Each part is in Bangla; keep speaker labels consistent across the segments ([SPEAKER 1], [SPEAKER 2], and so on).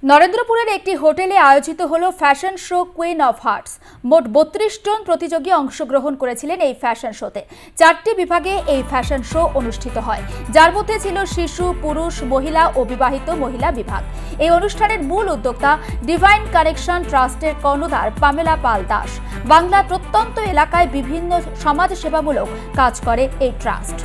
[SPEAKER 1] নরেন্দ্রপুরের একটি হোটেলে আয়োজিত হলো fashion show queen of hertz. মোট 32 জন প্রতিযোগী অংশগ্রহণ করেছিলেন এই ফ্যাশন শোতে। 4টি বিভাগে এই ফ্যাশন শো অনুষ্ঠিত হয়, যার মধ্যে ছিল শিশু, পুরুষ, মহিলা ও বিবাহিত মহিলা বিভাগ। এই অনুষ্ঠানের মূল উদ্যোক্তা ডিভাইন কানেকশন ট্রাস্টের কর্ণধার পামেলা পাল দাস। বাংলার প্রত্যন্ত এলাকায় বিভিন্ন সমাজ সেবামূলক কাজ করে এই ট্রাস্ট।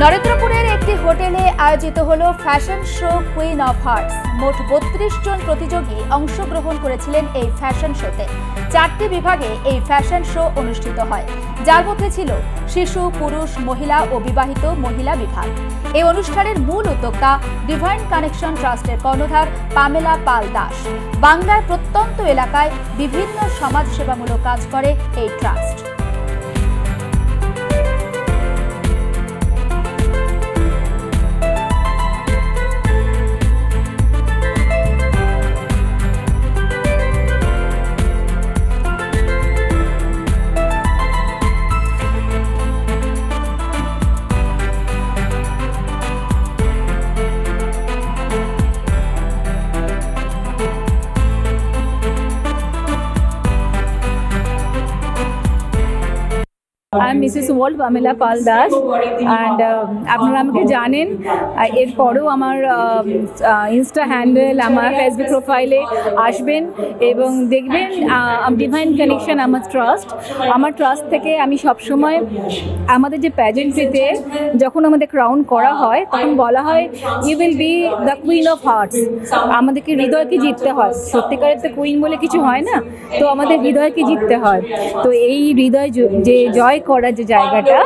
[SPEAKER 1] নরেন্দ্রপুরের একটি হোটেলে আয়োজিত হলো fashion show queen of hertz. মোট 32 জন প্রতিযোগী অংশগ্রহণ করেছিলেন এই ফ্যাশন শোতে। 4টি বিভাগে এই ফ্যাশন শো অনুষ্ঠিত হয়, যার মধ্যে ছিল শিশু, পুরুষ, মহিলা ও বিবাহিত মহিলা বিভাগ। এই অনুষ্ঠানের মূল উদ্যোক্তা ডিভাইন কানেকশন ট্রাস্টের কর্ণধার পামেলা পাল দাস। বাংলার প্রত্যন্ত এলাকায় বিভিন্ন সমাজ সেবামূলক কাজ করে এই trust.
[SPEAKER 2] I am Mrs. Walt Pamela Pal Das, and আপনারা আমাকে জানেন। এরপরেও আমার ইনস্টা হ্যান্ডেল, আমার ফেসবুক প্রোফাইলে আসবেন এবং দেখবেন ডিভাইন কানেকশন আমার ট্রাস্ট। আমার ট্রাস্ট থেকে আমি সবসময় আমাদের যে প্যাজেন্ট্রিতে যখন আমাদের ক্রাউন করা হয় তখন বলা হয় you will be the queen of hearts. আমাদেরকে হৃদয়কে জিততে হয়, সত্যিকারের তো কুইন বলে কিছু হয় না, তো আমাদের হৃদয়কে জিততে হয়। তো এই হৃদয় যে জয় করার যে জায়গাটা,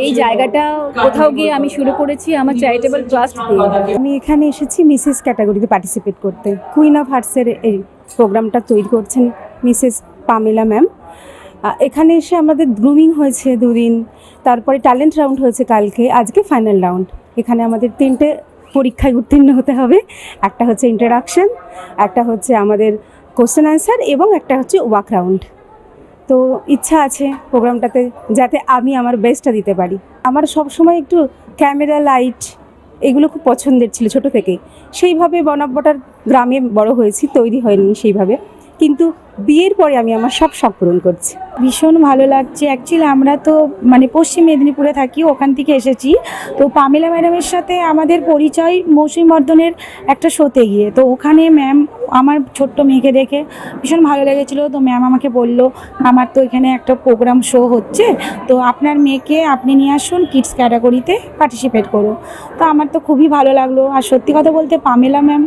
[SPEAKER 2] এই জায়গাটা কোথাও গিয়ে আমি শুরু করেছি আমার চ্যারিটেবল ট্রাস্ট দিয়ে।
[SPEAKER 3] আমি এখানে এসেছি মিসেস ক্যাটাগরিতে পার্টিসিপেট করতে। কুইন অফ হার্টসের এই প্রোগ্রামটা তৈরি করছেন মিসেস পামেলা ম্যাম। এখানে এসে আমাদের গ্রুমিং হয়েছে 2 দিন, তারপরে ট্যালেন্ট রাউন্ড হয়েছে কালকে, আজকে ফাইনাল রাউন্ড। এখানে আমাদের 3টে পরীক্ষায় উত্তীর্ণ হতে হবে। একটা হচ্ছে ইন্ট্রোডাকশন, একটা হচ্ছে আমাদের কোশ্চেন অ্যান্সার এবং একটা হচ্ছে ওয়াক রাউন্ড। তো ইচ্ছা আছে প্রোগ্রামটাতে যাতে আমি আমার বেস্টটা দিতে পারি। আমার সবসময় একটু ক্যামেরা, লাইট এগুলো খুব পছন্দের ছিল ছোটো থেকে। সেইভাবে বনাবটার গ্রামে বড় হয়েছি, তৈরি হয়নি সেইভাবে, কিন্তু বিয়ের পরে আমি আমার সব শখ পূরণ করছি।
[SPEAKER 4] ভীষণ ভালো লাগছে। অ্যাকচুয়ালি আমরা তো পশ্চিম মেদিনীপুরে থাকি, ওখান থেকে এসেছি। তো পামেলা ম্যাডামের সাথে আমাদের পরিচয় মৌসুমী বর্ধনের একটা শোতে গিয়ে। তো ওখানে ম্যাম আমার ছোট্ট মেয়েকে দেখে ভীষণ ভালো লেগেছিলো। তো ম্যাম আমাকে বললো আমার তো এখানে একটা প্রোগ্রাম শো হচ্ছে, তো আপনার মেয়েকে আপনি নিয়ে আসুন, কিডস ক্যাটাগরিতে পার্টিসিপেট করো। তো আমার তো খুবই ভালো লাগলো। আর সত্যি কথা বলতে পামেলা ম্যাম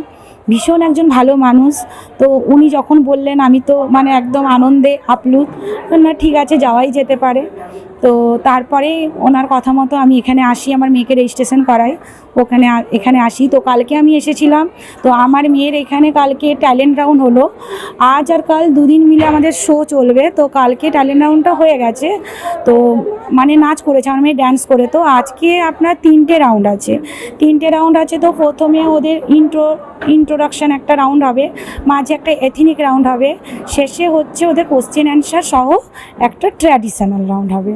[SPEAKER 4] ভীষণ একজন ভালো মানুষ। তো উনি যখন বললেন আমি তো একদম আনন্দে আপ্লুত, না ঠিক আছে যাওয়াই যেতে পারে। তো তারপরে ওনার কথা মতো আমি এখানে আসি, আমার মেয়েকে রেজিস্ট্রেশন করাই, এখানে আসি। তো কালকে আমি এসেছিলাম। তো আমার মেয়ের এখানে কালকে ট্যালেন্ট রাউন্ড হলো। আজ আর কাল 2 দিন মিলে আমাদের শো চলবে। তো কালকে ট্যালেন্ট রাউন্ডটা হয়ে গেছে। তো নাচ করেছে আমার মেয়ে, ড্যান্স করে। তো আজকে আপনার 3টে রাউন্ড আছে। তো প্রথমে ওদের ইন্ট্রোডাকশান একটা রাউন্ড হবে, মাঝে একটা এথনিক রাউন্ড হবে, শেষে হচ্ছে ওদের কোশ্চেন অ্যান্সার সহ একটা ট্র্যাডিশনাল রাউন্ড হবে।